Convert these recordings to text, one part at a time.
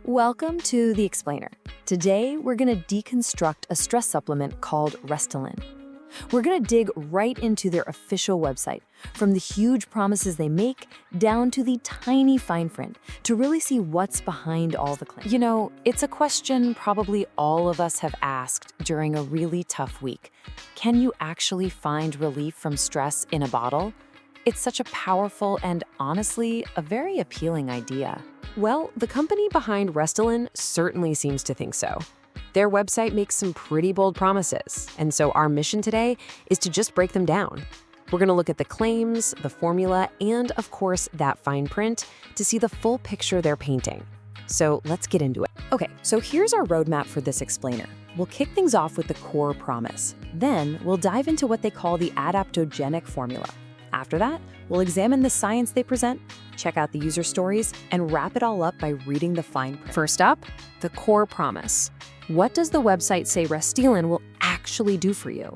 Welcome to The Explainer. Today, we're going to deconstruct a stress supplement called Restilen. We're going to dig right into their official website, from the huge promises they make down to the tiny fine print, to really see what's behind all the claims. You know, it's a question probably all of us have asked during a really tough week. Can you actually find relief from stress in a bottle? It's such a powerful and, honestly, a very appealing idea. Well, the company behind Restilen certainly seems to think so. Their website makes some pretty bold promises, and so our mission today is to just break them down. We're going to look at the claims, the formula, and, of course, that fine print to see the full picture they're painting. So let's get into it. Okay, so here's our roadmap for this explainer. We'll kick things off with the core promise. Then we'll dive into what they call the adaptogenic formula. After that, we'll examine the science they present, check out the user stories, and wrap it all up by reading the fine print. First up, the core promise. What does the website say Restilen will actually do for you?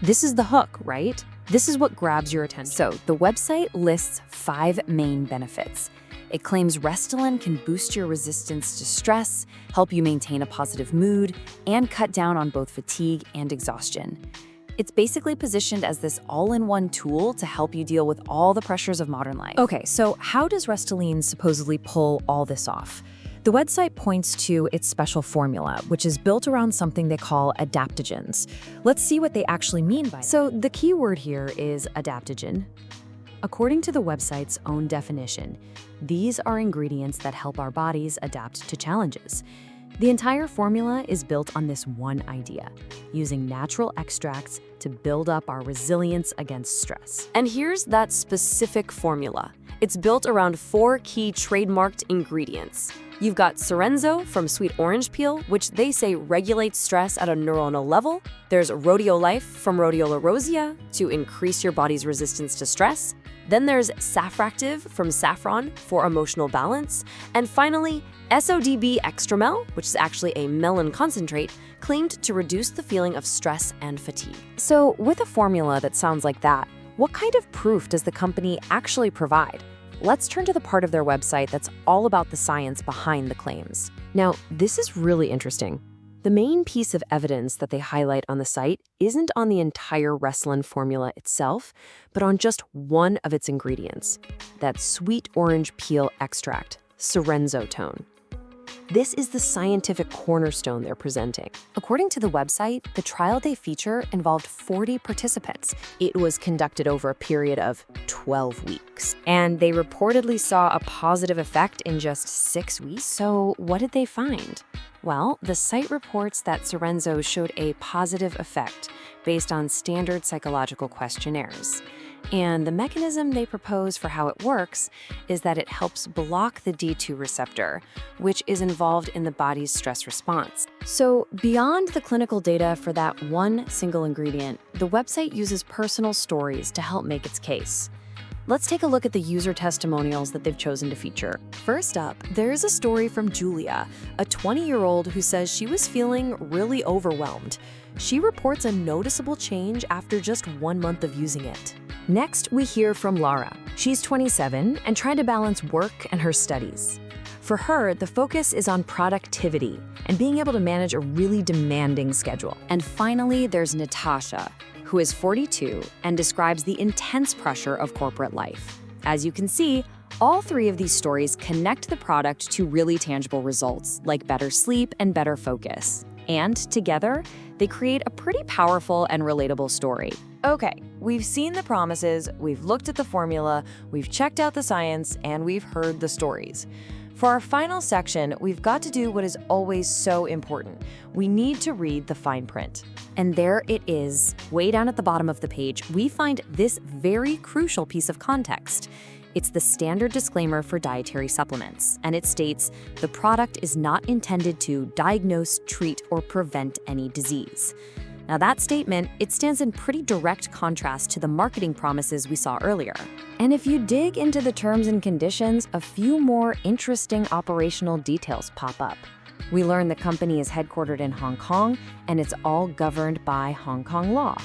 This is the hook, right? This is what grabs your attention. So the website lists 5 main benefits. It claims Restilen can boost your resistance to stress, help you maintain a positive mood, and cut down on both fatigue and exhaustion. It's basically positioned as this all-in-one tool to help you deal with all the pressures of modern life. Okay, so how does Restilen supposedly pull all this off? The website points to its special formula, which is built around something they call adaptogens. Let's see what they actually mean by that. So the key word here is adaptogen. According to the website's own definition, these are ingredients that help our bodies adapt to challenges. The entire formula is built on this one idea, using natural extracts to build up our resilience against stress. And here's that specific formula. It's built around 4 key trademarked ingredients. You've got Serenzo from sweet orange peel, which they say regulates stress at a neuronal level. There's Rhodiolife from Rhodiola rosea to increase your body's resistance to stress. Then there's Saffractive from saffron for emotional balance. And finally, SODB Extramel, which is actually a melon concentrate, claimed to reduce the feeling of stress and fatigue. So with a formula that sounds like that, what kind of proof does the company actually provide? Let's turn to the part of their website that's all about the science behind the claims. Now, this is really interesting. The main piece of evidence that they highlight on the site isn't on the entire Restilen formula itself, but on just one of its ingredients, that sweet orange peel extract, Sorenzotone. This is the scientific cornerstone they're presenting. According to the website, the trial they feature involved 40 participants. It was conducted over a period of 12 weeks. And they reportedly saw a positive effect in just 6 weeks. So what did they find? Well, the site reports that Sorenzo showed a positive effect based on standard psychological questionnaires. And the mechanism they propose for how it works is that it helps block the D2 receptor, which is involved in the body's stress response. So beyond the clinical data for that one single ingredient, the website uses personal stories to help make its case. Let's take a look at the user testimonials that they've chosen to feature. First up, there's a story from Julia, a 20-year-old who says she was feeling really overwhelmed. She reports a noticeable change after just 1 month of using it. Next, we hear from Laura. She's 27 and trying to balance work and her studies. For her, the focus is on productivity and being able to manage a really demanding schedule. And finally, there's Natasha, who is 42 and describes the intense pressure of corporate life. As you can see, all 3 of these stories connect the product to really tangible results, like better sleep and better focus. And together, they create a pretty powerful and relatable story. Okay, we've seen the promises, we've looked at the formula, we've checked out the science, and we've heard the stories. For our final section, we've got to do what is always so important. We need to read the fine print. And there it is. Way down at the bottom of the page, we find this very crucial piece of context. It's the standard disclaimer for dietary supplements, and it states, the product is not intended to diagnose, treat, or prevent any disease. Now that statement, it stands in pretty direct contrast to the marketing promises we saw earlier. And if you dig into the terms and conditions, a few more interesting operational details pop up. We learn the company is headquartered in Hong Kong, and it's all governed by Hong Kong law.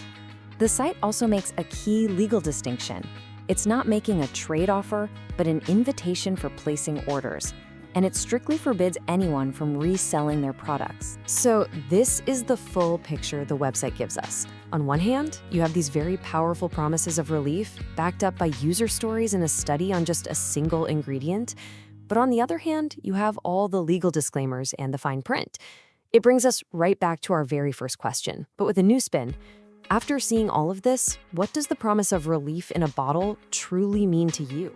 The site also makes a key legal distinction. It's not making a trade offer, but an invitation for placing orders. and it strictly forbids anyone from reselling their products. So this is the full picture the website gives us. On one hand, you have these very powerful promises of relief, backed up by user stories and a study on just a single ingredient. But on the other hand, you have all the legal disclaimers and the fine print. It brings us right back to our very first question, but with a new spin. After seeing all of this, what does the promise of relief in a bottle truly mean to you?